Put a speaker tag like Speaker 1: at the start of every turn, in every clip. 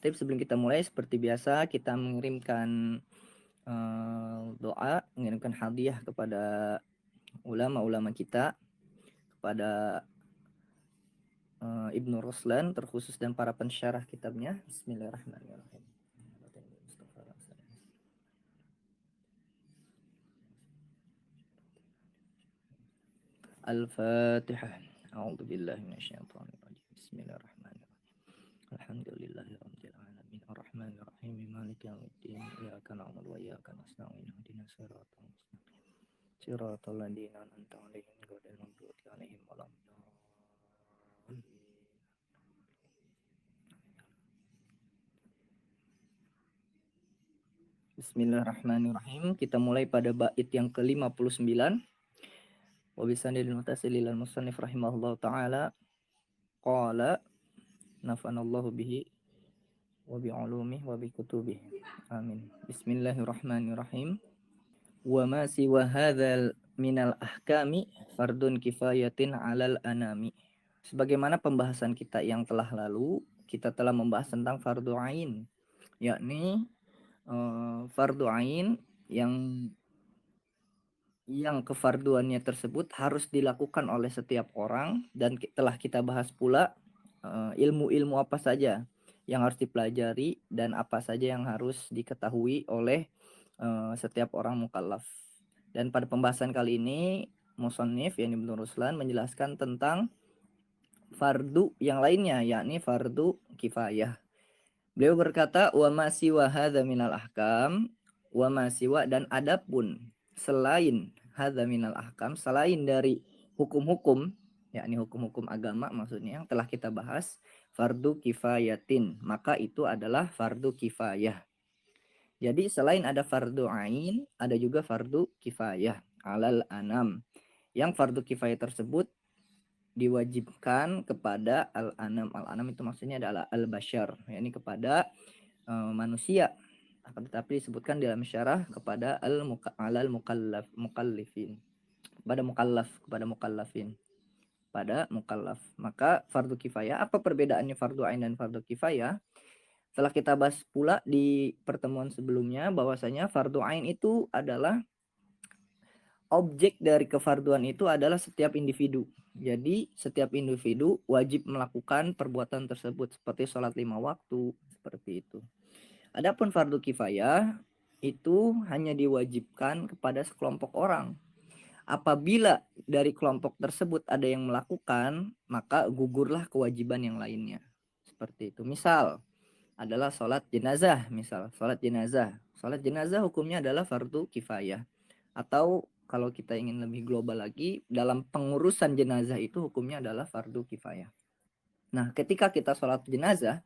Speaker 1: Tapi sebelum kita mulai, seperti biasa kita mengirimkan doa, mengirimkan hadiah kepada ulama-ulama kita, kepada Ibnu Ruslan terkhusus dan para pensyarah kitabnya. Bismillahirrahmanirrahim. Al-Fatihah. A'udzubillahi minasyaitonirrajim. Bismillahirrahmanirrahim. Alhamdulillahirabbil alamin arrahmanir rahim maliki yaumiddin iyyaka na'budu wa iyyaka nasta'in ihdinas siratal mustaqim siratal ladzina an'amta 'alaihim ghairil maghdubi 'alaihim waladdallin. Bismillahirrahmanirrahim. Kita mulai pada bait yang ke-59. Wa bisanidil mutasilil musannif rahimahullahu taala qala nafanallahu bihi wa bi ulumih wa bi kutubih. Amin. Bismillahirrahmanirrahim. Wa ma siwa hadzal minal ahkami fardun kifayatin 'alal anami. Sebagaimana pembahasan kita yang telah lalu, kita telah membahas tentang fardu ain, yakni fardu ain yang kefarduannya tersebut harus dilakukan oleh setiap orang, dan telah kita bahas pula ilmu-ilmu apa saja yang harus dipelajari dan apa saja yang harus diketahui oleh setiap orang mukallaf. Dan pada pembahasan kali ini musannif yakni Ibnu Ruslan menjelaskan tentang fardu yang lainnya, yakni fardu kifayah. Beliau berkata, wa ma siwa hadza minal ahkam, wa ma siwa, dan adapun selain hadza minal ahkam, selain dari hukum-hukum, yakni hukum-hukum agama maksudnya yang telah kita bahas, fardu kifayatin, maka itu adalah fardu kifayah. Jadi selain ada fardu ain, ada juga fardu kifayah alal anam. Yang fardu kifayah tersebut diwajibkan kepada al-anam. Al-anam itu maksudnya adalah al-bashar, yakni kepada manusia. Akan tetapi disebutkan dalam syarah kepada alal mukallafin, kepada mukallafin, pada mukallaf. Maka fardu kifayah, apa perbedaannya fardu ain dan fardu kifayah? Setelah kita bahas pula di pertemuan sebelumnya bahwasanya fardu ain itu adalah objek dari kefarduan itu adalah setiap individu. Jadi setiap individu wajib melakukan perbuatan tersebut seperti sholat 5 waktu, seperti itu. Adapun fardu kifayah itu hanya diwajibkan kepada sekelompok orang. Apabila dari kelompok tersebut ada yang melakukan, maka gugurlah kewajiban yang lainnya. Seperti itu. Misal adalah sholat jenazah, Sholat jenazah hukumnya adalah fardu kifayah. Atau kalau kita ingin lebih global lagi, dalam pengurusan jenazah itu hukumnya adalah fardu kifayah. Nah, ketika kita sholat jenazah,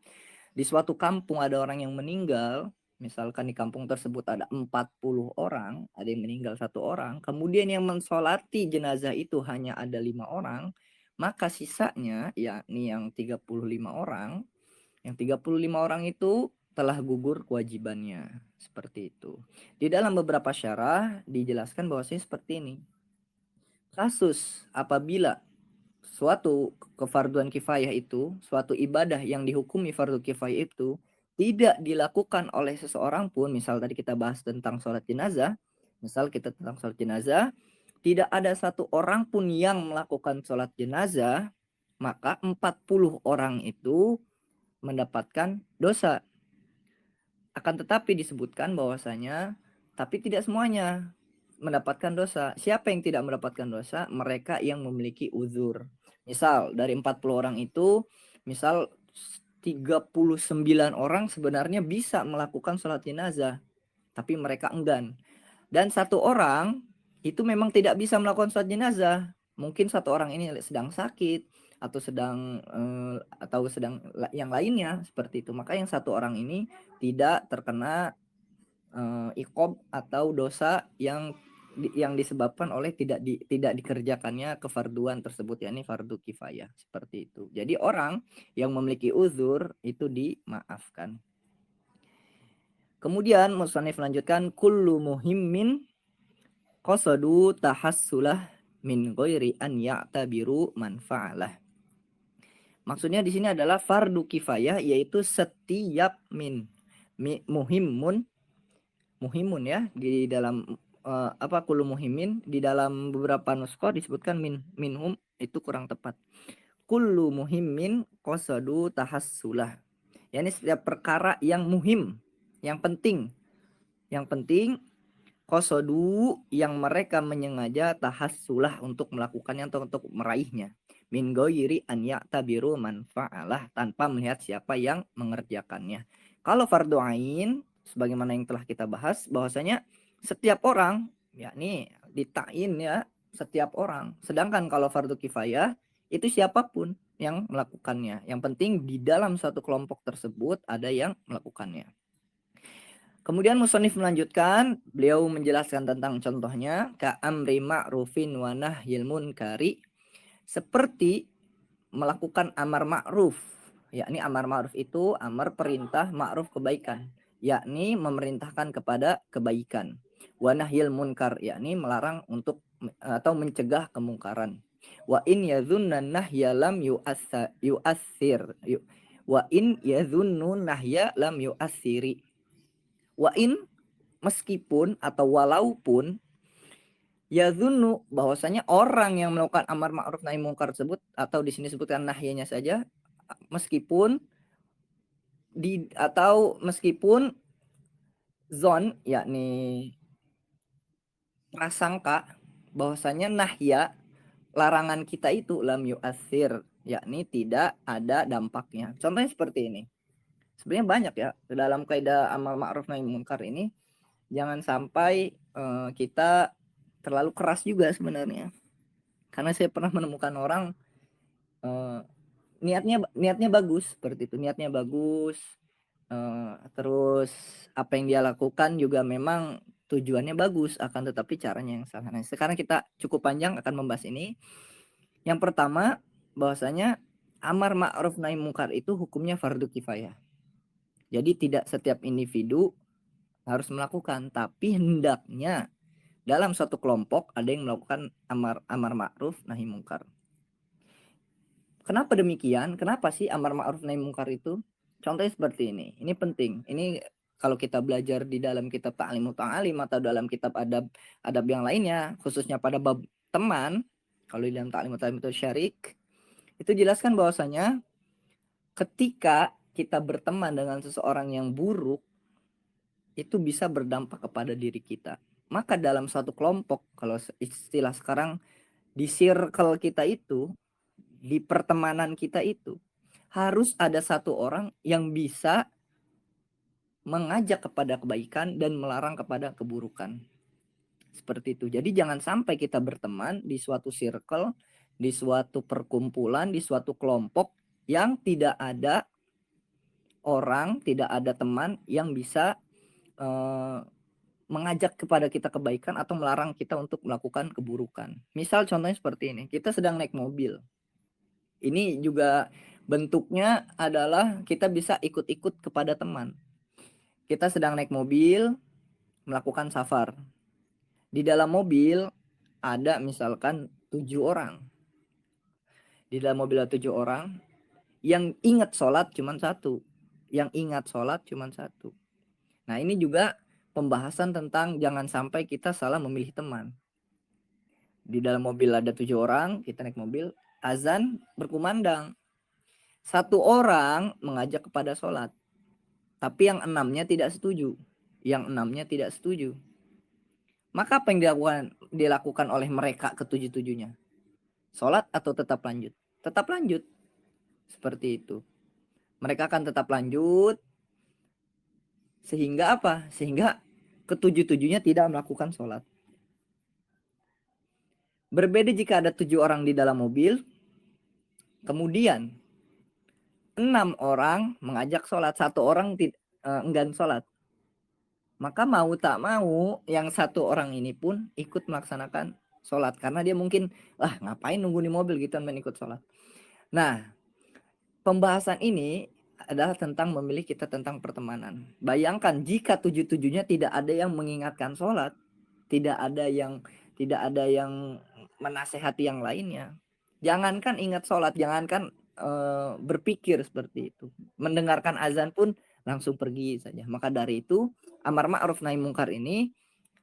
Speaker 1: di suatu kampung ada orang yang meninggal, misalkan di kampung tersebut ada 40 orang, ada yang meninggal 1 orang, kemudian yang mensolati jenazah itu hanya ada 5 orang, maka sisanya, yakni yang 35 orang, yang 35 orang itu telah gugur kewajibannya. Seperti itu. Di dalam beberapa syarah dijelaskan bahwasanya seperti ini. Kasus apabila suatu kefarduan kifayah itu, suatu ibadah yang dihukumi fardu kifayah itu tidak dilakukan oleh seseorang pun, misal tadi kita bahas tentang sholat jenazah, tidak ada satu orang pun yang melakukan sholat jenazah, maka 40 orang itu mendapatkan dosa. Akan tetapi disebutkan bahwasanya tapi tidak semuanya mendapatkan dosa. Siapa yang tidak mendapatkan dosa? Mereka yang memiliki uzur. Misal dari 40 orang itu, misal 39 orang sebenarnya bisa melakukan sholat jenazah, tapi mereka enggan. Dan 1 orang itu memang tidak bisa melakukan sholat jenazah. Mungkin 1 orang ini sedang sakit atau sedang yang lainnya seperti itu. Maka yang 1 orang ini tidak terkena iqab atau dosa yang disebabkan oleh tidak dikerjakannya kefarduan tersebut, yakni fardu kifayah, seperti itu. Jadi orang yang memiliki uzur itu dimaafkan. Kemudian musannif melanjutkan, kullu muhimmin qasadu tahassulah min ghairi an ya'tabiru manfa'alah. Maksudnya di sini adalah fardu kifayah, yaitu setiap muhimun muhimun ya, di dalam apa kullu muhimin, di dalam beberapa nuskho disebutkan minhum, itu kurang tepat. Kullu muhimmin qasadu tahassulah. Yani setiap perkara yang muhim, yang penting, kosodu yang mereka menyengaja tahassulah untuk melakukannya atau untuk meraihnya. Min ghairi an ya'tabiru manfa'alah, tanpa melihat siapa yang mengerjakannya. Kalau fardu ain, sebagaimana yang telah kita bahas, bahwasanya setiap orang, yakni ditain ya, setiap orang. Sedangkan kalau fardu kifayah, itu siapapun yang melakukannya. Yang penting di dalam satu kelompok tersebut ada yang melakukannya. Kemudian musonif melanjutkan, beliau menjelaskan tentang contohnya, ka'amri ma'rufin wa nahyil munkari, seperti melakukan amar ma'ruf. Yakni amar ma'ruf itu amar perintah, ma'ruf kebaikan, yakni memerintahkan kepada kebaikan. Wa nahyil munkar, yakni melarang untuk atau mencegah kemungkaran. Wa in yadhunna nahya lam yu'assir. Wa in yadhunnu nahya lam yu'assiri. Wa in, meskipun atau walaupun, yazunnu, bahwasanya orang yang melakukan amar ma'ruf nahi mungkar tersebut, atau di sini sebutkan nahyanya saja, meskipun meskipun zon, yakni prasangka, bahwasanya nahya, larangan kita itu lam yu'assir, yakni tidak ada dampaknya. Contohnya seperti ini. Sebenarnya banyak ya dalam kaidah amar ma'ruf nahi mungkar ini. Jangan sampai kita terlalu keras juga sebenarnya, karena saya pernah menemukan orang niatnya bagus, seperti itu, niatnya bagus, terus apa yang dia lakukan juga memang tujuannya bagus, akan tetapi caranya yang salah. Nah, sekarang kita cukup panjang akan membahas ini. Yang pertama, bahwasanya amar ma'ruf nahi mungkar itu hukumnya fardu kifayah. Jadi tidak setiap individu harus melakukan, tapi hendaknya dalam suatu kelompok ada yang melakukan amar ma'ruf nahi mungkar. Kenapa demikian? Kenapa sih amar ma'ruf nahi mungkar itu? Contohnya seperti ini. Ini penting. Ini kalau kita belajar di dalam kitab Ta'limut Ta'alim atau dalam kitab adab yang lainnya, khususnya pada bab teman, kalau di dalam Ta'limut Ta'alim itu syarik, itu jelaskan bahwasanya ketika kita berteman dengan seseorang yang buruk, itu bisa berdampak kepada diri kita. Maka dalam satu kelompok, kalau istilah sekarang, di circle kita itu, di pertemanan kita itu, harus ada satu orang yang bisa mengajak kepada kebaikan dan melarang kepada keburukan. Seperti itu. Jadi jangan sampai kita berteman di suatu circle, di suatu perkumpulan, di suatu kelompok yang tidak ada orang, tidak ada teman yang bisa mengajak kepada kita kebaikan atau melarang kita untuk melakukan keburukan. Misal contohnya seperti ini, kita sedang naik mobil. Ini juga bentuknya adalah kita bisa ikut-ikut kepada teman. Kita sedang naik mobil, melakukan safar. Di dalam mobil ada misalkan 7 orang. Di dalam mobil ada 7 orang. Yang ingat sholat cuma satu. Nah, ini juga pembahasan tentang jangan sampai kita salah memilih teman. Di dalam mobil ada 7 orang, kita naik mobil, azan berkumandang. Satu orang mengajak kepada sholat, tapi yang enamnya tidak setuju. Maka apa yang dilakukan oleh mereka ketujuh-tujuhnya? Sholat atau tetap lanjut? Tetap lanjut. Seperti itu. Mereka akan tetap lanjut. Sehingga apa? Sehingga ketujuh-tujuhnya tidak melakukan sholat. Berbeda jika ada 7 orang di dalam mobil, kemudian 6 orang mengajak sholat, 1 orang enggan sholat. Maka mau tak mau yang 1 orang ini pun ikut melaksanakan sholat. Karena dia mungkin, ngapain nunggu di mobil gitu main ikut sholat. Nah, pembahasan ini adalah tentang memilih kita tentang pertemanan. Bayangkan jika 7-7-nya tidak ada yang mengingatkan sholat, tidak ada yang menasehati yang lainnya. Jangankan ingat sholat, jangankan berpikir seperti itu. Mendengarkan azan pun langsung pergi saja. Maka dari itu amar ma'ruf nahi mungkar ini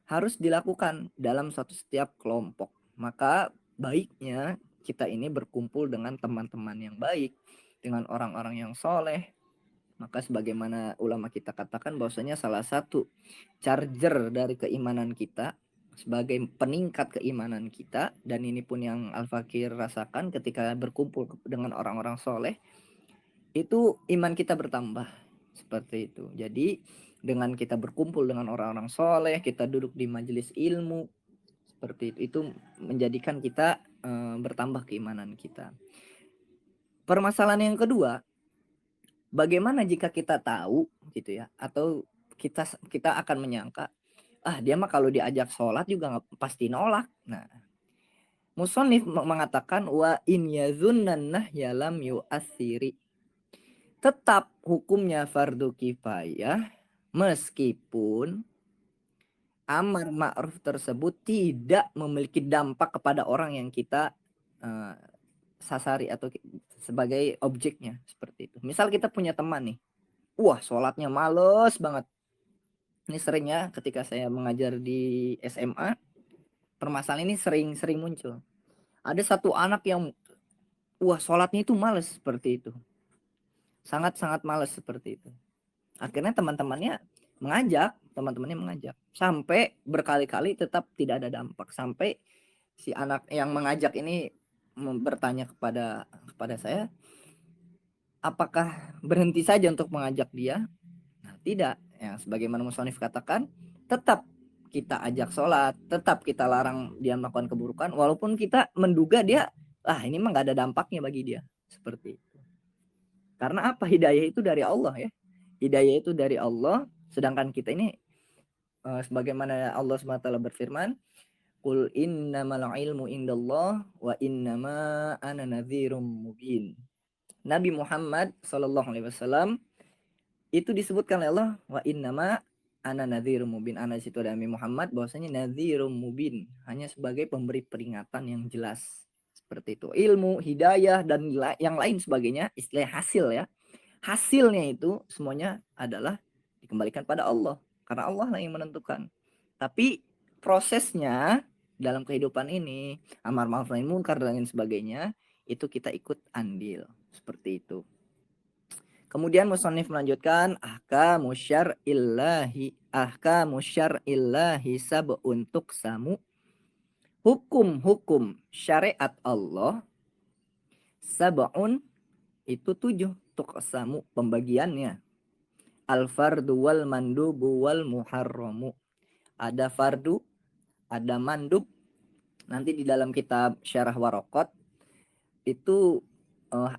Speaker 1: harus dilakukan dalam setiap kelompok. Maka baiknya kita ini berkumpul dengan teman-teman yang baik, dengan orang-orang yang soleh. Maka sebagaimana ulama kita katakan bahwasanya salah satu charger dari keimanan kita, sebagai peningkat keimanan kita, dan ini pun yang Al-Fakir rasakan ketika berkumpul dengan orang-orang soleh, itu iman kita bertambah seperti itu. Jadi dengan kita berkumpul dengan orang-orang soleh, kita duduk di majelis ilmu seperti itu menjadikan kita bertambah keimanan kita. Permasalahan yang kedua, bagaimana jika kita tahu gitu ya, atau kita akan menyangka, dia mah kalau diajak sholat juga pasti nolak. Nah, musonif mengatakan wa in yazunnannah yalam yu'athiri, tetap hukumnya fardu kifayah meskipun amar ma'ruf tersebut tidak memiliki dampak kepada orang yang kita uh, sasari atau sebagai objeknya seperti itu. Misal kita punya teman nih, wah sholatnya males banget. Ini seringnya ketika saya mengajar di SMA, permasalahan ini sering muncul. Ada satu anak yang wah sholatnya itu males seperti itu. Sangat-sangat males seperti itu. Akhirnya teman-temannya mengajak sampai berkali-kali tetap tidak ada dampak, sampai si anak yang mengajak ini bertanya kepada saya, apakah berhenti saja untuk mengajak dia? Nah, tidak. Ya, sebagaimana musonif katakan, tetap kita ajak sholat, tetap kita larang dia melakukan keburukan, walaupun kita menduga dia, ini mah gak ada dampaknya bagi dia. Seperti itu. Karena apa? Hidayah itu dari Allah ya. Hidayah itu dari Allah, sedangkan kita ini sebagaimana Allah SWT berfirman, qul innamal ilmu indallah wa innama ana nadhirum mubin. Nabi Muhammad SAW itu disebutkan oleh Allah, wa innama ana nadhirum mubin. Ana situ ada Nabi Muhammad, bahwasanya nadhirum mubin, hanya sebagai pemberi peringatan yang jelas. Seperti itu. Ilmu, hidayah, dan yang lain sebagainya, istilah hasil ya. Hasilnya itu semuanya adalah dikembalikan pada Allah, karena Allah lah yang menentukan. Tapi prosesnya dalam kehidupan ini, amar ma'ruf nahi munkar dan lain sebagainya, itu kita ikut andil seperti itu. Kemudian musannif melanjutkan ahkamu syar'illahi untuk samu, hukum-hukum syariat Allah sab'un itu 7 tuqsamu pembagiannya. Al fardu wal mandubu wal muharramu. Ada fardu, ada mandub. Nanti di dalam kitab Syarah Waraqat itu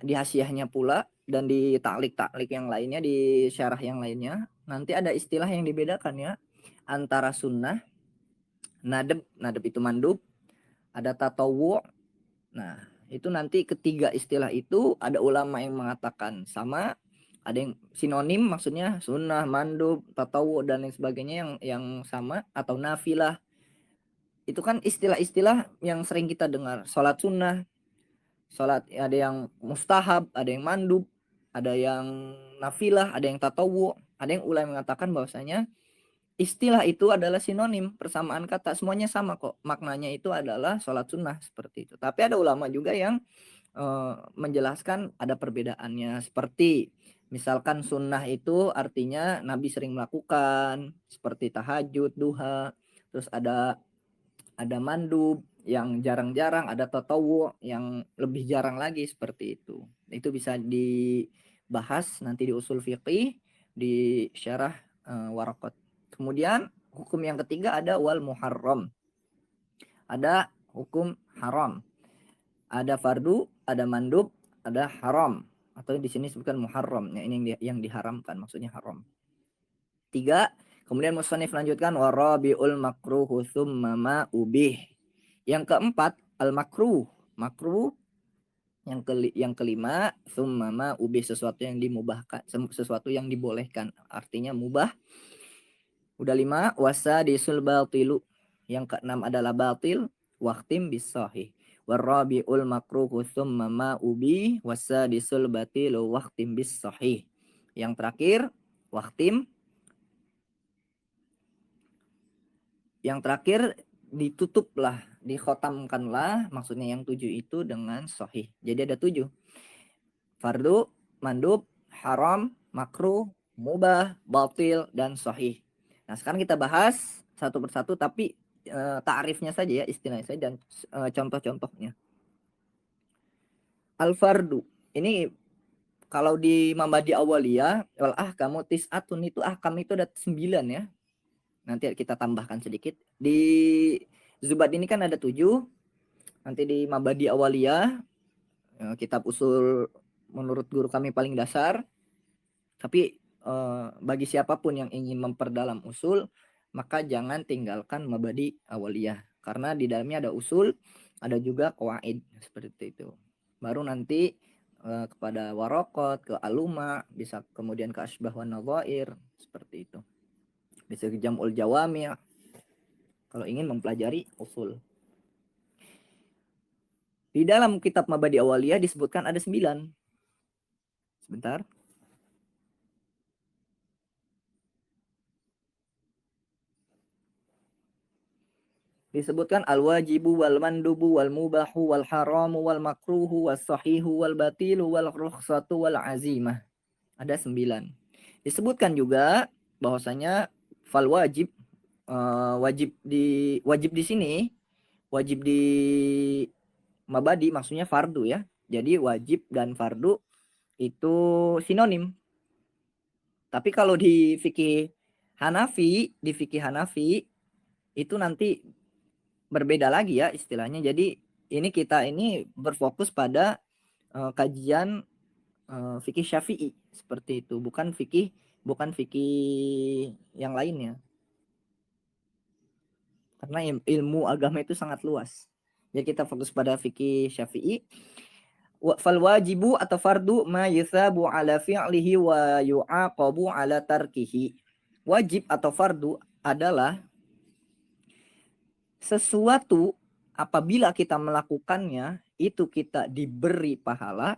Speaker 1: di hasiahnya pula dan di taklik yang lainnya, di syarah yang lainnya, nanti ada istilah yang dibedakan ya antara sunnah, nadab itu mandub, ada tatawwu'. Nah, itu nanti ketiga istilah itu ada ulama yang mengatakan sama, ada yang sinonim, maksudnya sunnah, mandub, tatawwu dan lain sebagainya yang sama, atau nafilah. Itu kan istilah-istilah yang sering kita dengar. Salat sunnah, salat ada yang mustahab, ada yang mandub, ada yang nafilah, ada yang tatawwu, ada yang ulama mengatakan bahwasanya istilah itu adalah sinonim, persamaan kata, semuanya sama kok. Maknanya itu adalah salat sunnah seperti itu. Tapi ada ulama juga yang menjelaskan ada perbedaannya, seperti misalkan sunnah itu artinya Nabi sering melakukan seperti tahajud, duha. Terus ada mandub yang jarang-jarang, ada tatawwu yang lebih jarang lagi seperti itu. Itu bisa dibahas nanti di usul fiqih di syarah Waraqat. Kemudian hukum yang ketiga ada wal muharram. Ada hukum haram. Ada fardu, ada mandub, ada haram, atau di sini disebutkan muharram. Ya, ini yang diharamkan, maksudnya haram. 3. Kemudian musannif lanjutkan warabiul makruhu tsumma ma ubih. Yang keempat al makruh. Makruh yang kelima tsumma ma ubih, sesuatu yang dimubahkan, sesuatu yang dibolehkan, artinya mubah. Udah 5 wasa disul batilu. Yang keenam adalah batil, waqtim bis sahih. Warabiul makruhu tsumma ma ubi wasadisul batilu waqtim bis sahih. Yang terakhir waqtim. Yang terakhir ditutuplah, dikhotamkanlah, maksudnya yang 7 itu dengan sahih. Jadi ada 7. Fardu, mandub, haram, makruh, mubah, batil, dan sahih. Nah, sekarang kita bahas satu persatu, tapi ta'rifnya saja ya, istilahnya saja, dan contoh-contohnya. Al-fardu. Ini kalau di Mambadi Awaliyah, wal ahkamu tis'atun, itu ahkam itu ada 9 ya. Nanti kita tambahkan sedikit. Di Zubat ini kan ada 7. Nanti di Mambadi Awaliyah, kitab usul menurut guru kami paling dasar. Tapi bagi siapapun yang ingin memperdalam usul, maka jangan tinggalkan Mabadi Awaliyah. Karena di dalamnya ada usul, ada juga qawaid, seperti itu. Baru nanti kepada warokot, ke aluma, bisa kemudian ke asbah wa nadhair, seperti itu. Bisa ke jam'ul jawami' kalau ingin mempelajari usul. Di dalam kitab Mabadi Awaliyah disebutkan ada 9. Sebentar. Disebutkan al-wajibu wal mandubu wal mubahu wal haramu wal makruhu was sahihu wal batilu wal rukhsatu wal azimah. Ada 9. Disebutkan juga bahwasanya fal wajib, wajib di sini, wajib di Mabadi maksudnya fardu ya. Jadi wajib dan fardu itu sinonim. Tapi kalau di fikih Hanafi itu nanti berbeda lagi ya istilahnya. Jadi ini kita ini berfokus pada kajian fikih Syafi'i seperti itu, bukan fikih yang lainnya. Karena ilmu agama itu sangat luas. Jadi kita fokus pada fikih Syafi'i. Fal wajibu atau fardu ma yusabu ala fi'lihi wa yu'aqabu ala tarkihi. Wajib atau fardu adalah sesuatu apabila kita melakukannya itu kita diberi pahala,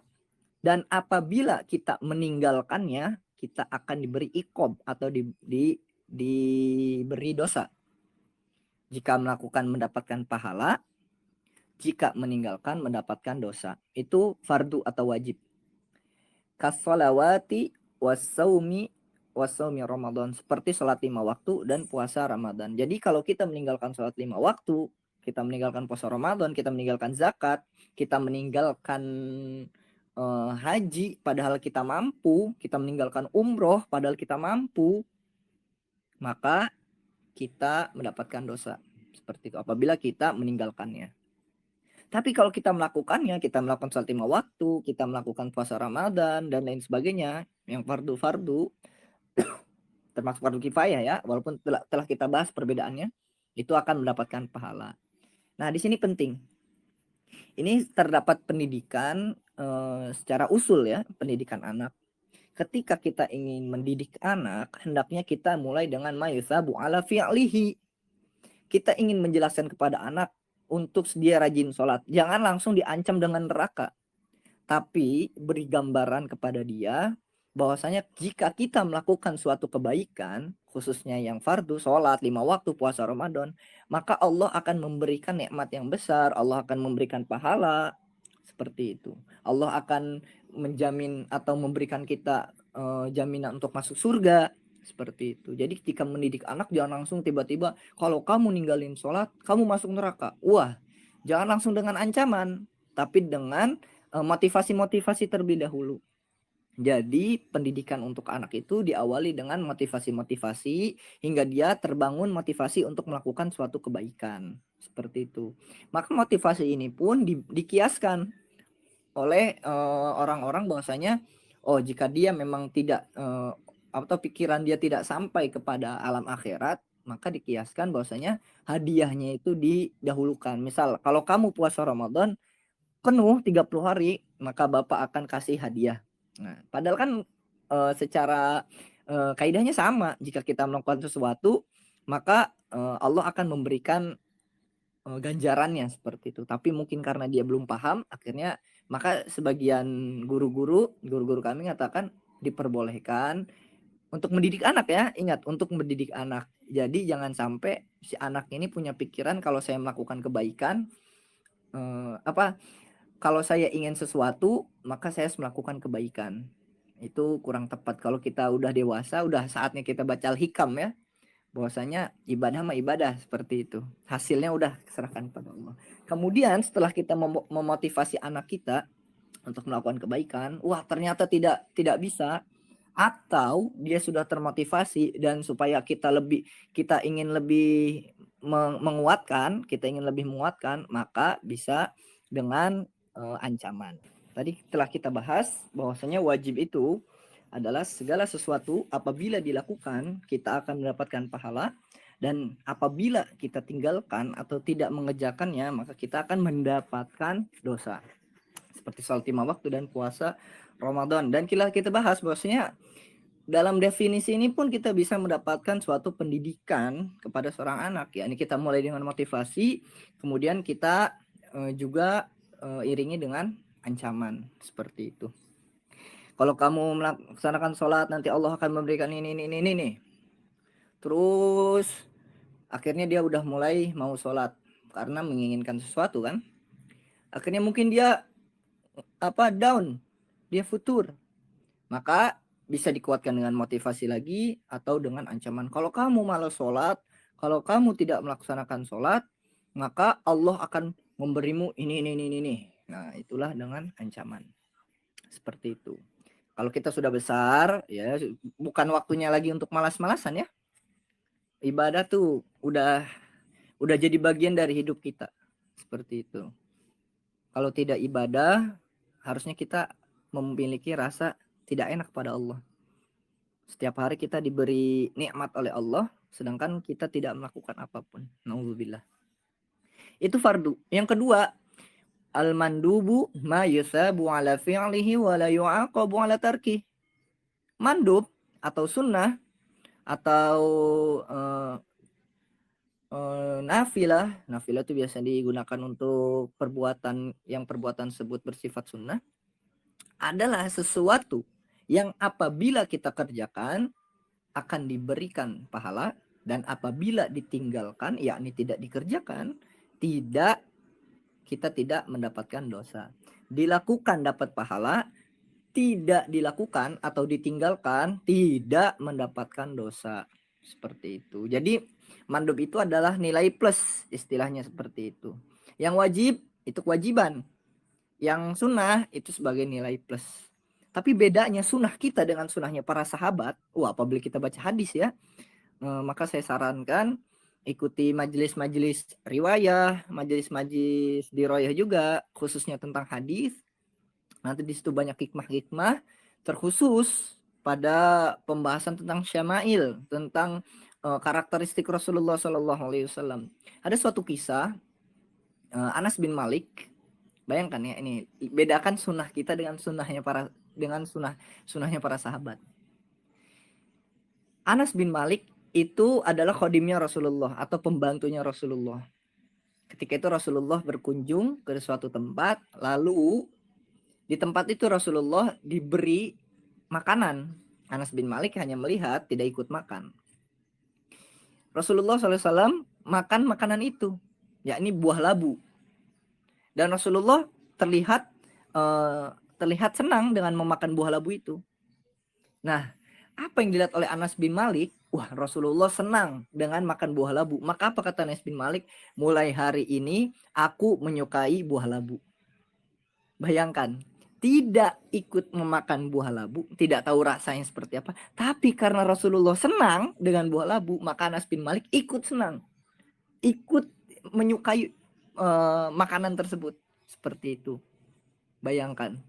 Speaker 1: dan apabila kita meninggalkannya kita akan diberi iqab atau diberi dosa. Jika melakukan mendapatkan pahala, jika meninggalkan mendapatkan dosa. Itu fardu atau wajib. Kasolawati wasaumi Ramadan, seperti sholat 5 waktu dan puasa Ramadan. Jadi kalau kita meninggalkan sholat 5 waktu, kita meninggalkan puasa Ramadan, kita meninggalkan zakat, kita meninggalkan haji padahal kita mampu, kita meninggalkan umroh padahal kita mampu, maka kita mendapatkan dosa. Seperti itu apabila kita meninggalkannya. Tapi kalau kita melakukannya, kita melakukan sholat 5 waktu, kita melakukan puasa Ramadan dan lain sebagainya, yang fardu-fardu, termasuk fardu kifayah ya, walaupun telah kita bahas perbedaannya, itu akan mendapatkan pahala. Nah, di sini penting. Ini terdapat pendidikan secara usul ya, pendidikan anak. Ketika kita ingin mendidik anak, hendaknya kita mulai dengan mayusabu ala fi'lihi. Kita ingin menjelaskan kepada anak untuk dia rajin sholat. Jangan langsung diancam dengan neraka. Tapi beri gambaran kepada dia bahwasanya jika kita melakukan suatu kebaikan, khususnya yang fardu, sholat 5 waktu, puasa Ramadan, maka Allah akan memberikan nikmat yang besar, Allah akan memberikan pahala, seperti itu. Allah akan menjamin atau memberikan kita jaminan untuk masuk surga, seperti itu. Jadi ketika mendidik anak jangan langsung tiba-tiba kalau kamu ninggalin sholat kamu masuk neraka. Wah, jangan langsung dengan ancaman, tapi dengan motivasi-motivasi terlebih dahulu. Jadi pendidikan untuk anak itu diawali dengan motivasi-motivasi hingga dia terbangun motivasi untuk melakukan suatu kebaikan. Seperti itu. Maka motivasi ini pun dikiaskan oleh orang-orang bahwasanya jika dia memang tidak atau pikiran dia tidak sampai kepada alam akhirat, maka dikiaskan bahwasanya hadiahnya itu didahulukan. Misal kalau kamu puasa Ramadan penuh 30 hari, maka Bapak akan kasih hadiah. Nah, padahal kan secara kaidahnya sama. Jika kita melakukan sesuatu, maka Allah akan memberikan ganjarannya seperti itu. Tapi mungkin karena dia belum paham, akhirnya maka sebagian guru-guru kami mengatakan diperbolehkan untuk mendidik anak ya, ingat untuk mendidik anak. Jadi jangan sampai si anak ini punya pikiran kalau saya melakukan kebaikan, kalau saya ingin sesuatu maka saya harus melakukan kebaikan. Itu kurang tepat. Kalau kita udah dewasa, udah saatnya kita baca al-hikam ya, bahwasanya ibadah mah ibadah seperti itu. Hasilnya udah serahkan pada Allah. Kemudian setelah kita memotivasi anak kita untuk melakukan kebaikan, wah ternyata tidak bisa, atau dia sudah termotivasi dan supaya kita ingin lebih menguatkan, maka bisa dengan ancaman. Tadi telah kita bahas bahwasanya wajib itu adalah segala sesuatu apabila dilakukan kita akan mendapatkan pahala, dan apabila kita tinggalkan atau tidak mengerjakannya maka kita akan mendapatkan dosa. Seperti sholat 5 waktu dan puasa Ramadan. Dan kita bahas bahwasanya dalam definisi ini pun kita bisa mendapatkan suatu pendidikan kepada seorang anak ya. Ini kita mulai dengan motivasi, kemudian kita juga iringi dengan ancaman seperti itu. Kalau kamu melaksanakan sholat nanti Allah akan memberikan ini nih. Terus akhirnya dia udah mulai mau sholat karena menginginkan sesuatu kan. Akhirnya mungkin dia down, dia futur. Maka bisa dikuatkan dengan motivasi lagi atau dengan ancaman. Kalau kamu malas sholat, kalau kamu tidak melaksanakan sholat, maka Allah akan memberimu ini. Nah, itulah dengan ancaman. Seperti itu. Kalau kita sudah besar, ya bukan waktunya lagi untuk malas-malasan ya. Ibadah tuh udah jadi bagian dari hidup kita. Seperti itu. Kalau tidak ibadah, harusnya kita memiliki rasa tidak enak pada Allah. Setiap hari kita diberi nikmat oleh Allah, sedangkan kita tidak melakukan apapun. Nauzubillah. Itu fardu. Yang kedua, al-mandubu ma yusabu ala fi'lihi wa la yu'aqabu ala tarki. Mandub atau sunnah atau nafilah itu biasa digunakan untuk perbuatan tersebut bersifat sunnah, adalah sesuatu yang apabila kita kerjakan akan diberikan pahala, dan apabila ditinggalkan yakni tidak dikerjakan, kita tidak mendapatkan dosa. Dilakukan dapat pahala, tidak dilakukan atau ditinggalkan tidak mendapatkan dosa. Seperti itu. Jadi mandub itu adalah nilai plus, istilahnya seperti itu. Yang wajib itu kewajiban, yang sunnah itu sebagai nilai plus. Tapi bedanya sunnah kita dengan sunnahnya para sahabat, apabila kita baca hadis ya, maka saya sarankan ikuti majelis-majelis riwayah, majelis-majelis diroyah juga, khususnya tentang hadis. Nanti di situ banyak hikmah-hikmah terkhusus pada pembahasan tentang syama'il, tentang karakteristik Rasulullah SAW. Ada suatu kisah Anas bin Malik. Bayangkan ya, ini bedakan sunnah kita dengan sunnahnya para sahabat. Anas bin Malik itu adalah khodimnya Rasulullah atau pembantunya Rasulullah. Ketika itu Rasulullah berkunjung ke suatu tempat, lalu di tempat itu Rasulullah diberi makanan. Anas bin Malik hanya melihat, tidak ikut makan. Rasulullah SAW makan makanan itu, yakni buah labu. Dan Rasulullah terlihat senang dengan memakan buah labu itu. Nah, apa yang dilihat oleh Anas bin Malik? Wah, Rasulullah senang dengan makan buah labu. Maka apa kata Anas bin Malik? Mulai hari ini aku menyukai buah labu. Bayangkan, tidak ikut memakan buah labu, tidak tahu rasanya seperti apa. Tapi karena Rasulullah senang dengan buah labu, maka Anas bin Malik ikut senang. Ikut menyukai makanan tersebut. Seperti itu. Bayangkan.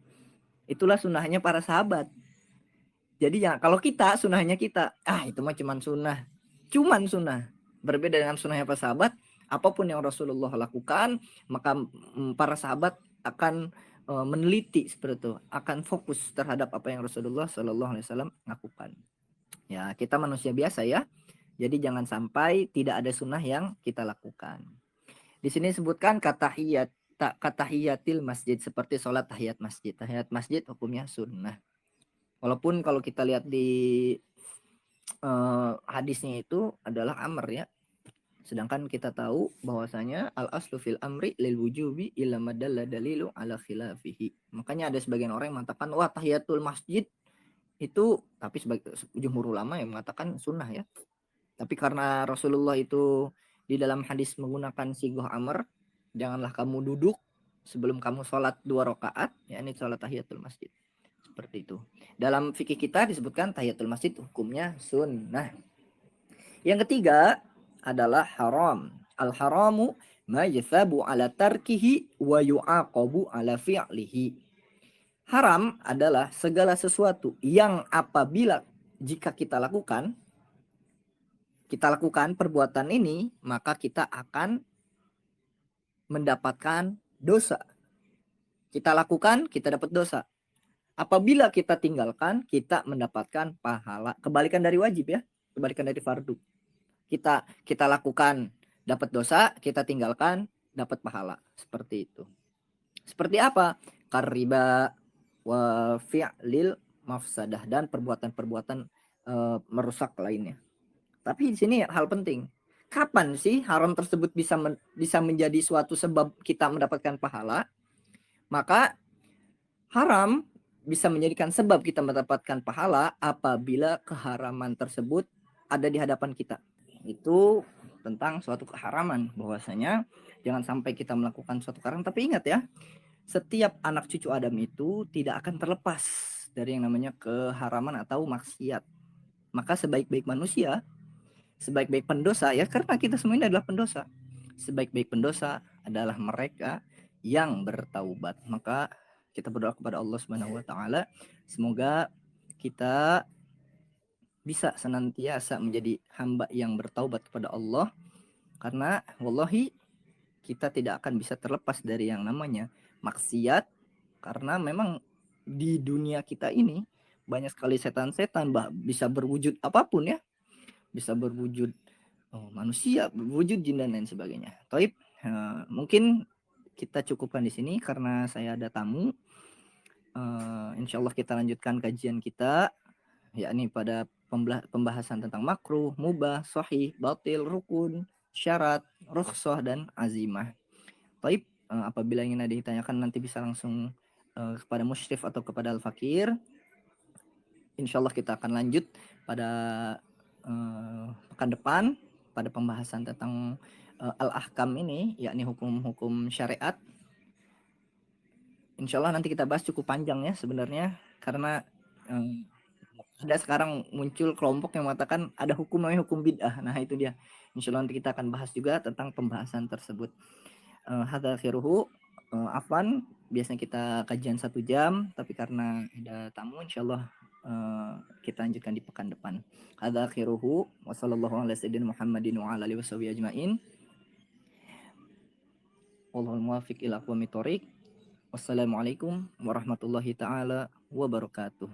Speaker 1: Itulah sunnahnya para sahabat. Jadi ya kalau kita sunnahnya kita, itu mah cuman sunnah. Berbeda dengan sunnahnya para sahabat, apapun yang Rasulullah lakukan, maka para sahabat akan meneliti seperti itu, akan fokus terhadap apa yang Rasulullah SAW lakukan. Ya, kita manusia biasa ya. Jadi jangan sampai tidak ada sunnah yang kita lakukan. Di sini sebutkan katahiyatil masjid, seperti sholat tahiyat masjid. Tahiyat masjid hukumnya sunnah. Walaupun kalau kita lihat di hadisnya itu adalah amr ya. Sedangkan kita tahu bahwasanya al aslu fil amri lil wujubi illa madalla dalilu ala khilafihi. Makanya ada sebagian orang yang mengatakan wah tahiyatul masjid itu, tapi sebagai jumhur ulama yang mengatakan sunnah ya. Tapi karena Rasulullah itu di dalam hadis menggunakan sigoh amr, janganlah kamu duduk sebelum kamu sholat 2 rakaat, yakni sholat tahiyatul masjid. Seperti itu. Dalam fikih kita disebutkan tahiyatul masjid hukumnya sunnah. Yang ketiga adalah haram. Al-haramu ma yathabu ala tarkihi wa yu'aqabu ala fi'lihi. Haram adalah segala sesuatu yang apabila jika kita lakukan perbuatan ini, maka kita akan mendapatkan dosa. Kita lakukan, kita dapat dosa. Apabila kita tinggalkan, kita mendapatkan pahala. Kebalikan dari wajib ya, kebalikan dari fardu. Kita lakukan, dapat dosa, kita tinggalkan, dapat pahala. Seperti itu. Seperti apa? Kariba wa fi'lil mafsadah, dan perbuatan-perbuatan merusak lainnya. Tapi di sini hal penting. Kapan sih haram tersebut bisa menjadi suatu sebab kita mendapatkan pahala? Maka haram bisa menjadikan sebab kita mendapatkan pahala apabila keharaman tersebut ada di hadapan kita. Itu tentang suatu keharaman, bahwasanya jangan sampai kita melakukan suatu keharaman. Tapi ingat ya, setiap anak cucu Adam itu tidak akan terlepas dari yang namanya keharaman atau maksiat. Maka sebaik-baik manusia, sebaik-baik pendosa ya, karena kita semua ini adalah pendosa. Sebaik-baik pendosa adalah mereka yang bertaubat. Maka kita berdoa kepada Allah Subhanahu wa taala semoga kita bisa senantiasa menjadi hamba yang bertaubat kepada Allah, karena wallahi kita tidak akan bisa terlepas dari yang namanya maksiat, karena memang di dunia kita ini banyak sekali setan-setan, bisa berwujud apapun ya, bisa berwujud manusia, berwujud jin dan lain sebagainya. Taib, mungkin kita cukupkan di sini karena saya ada tamu. Insya Allah kita lanjutkan kajian kita, yakni pada pembahasan tentang makruh, mubah, sahih, batil, rukun, syarat, rukhsah, dan azimah. Taib, apabila ingin ada ditanyakan nanti bisa langsung kepada musyrif atau kepada al-fakir. Insya Allah kita akan lanjut pada pekan depan pada pembahasan tentang al-ahkam ini, yakni hukum-hukum syariat. Insya Allah nanti kita bahas cukup panjang ya sebenarnya, karena ada sekarang muncul kelompok yang mengatakan ada hukum namanya hukum bid'ah. Nah itu dia. Insya Allah nanti kita akan bahas juga tentang pembahasan tersebut. Hadza khairuhu. Afwan, biasanya kita kajian 1 jam, tapi karena ada tamu, insya Allah kita lanjutkan di pekan depan. Hadza khairuhu. Wassalamualaikum warahmatullahi wabarakatuh. Wallahul muwaffiq ila aqwamit thoriq. Wassalamualaikum warahmatullahi taala wabarakatuh.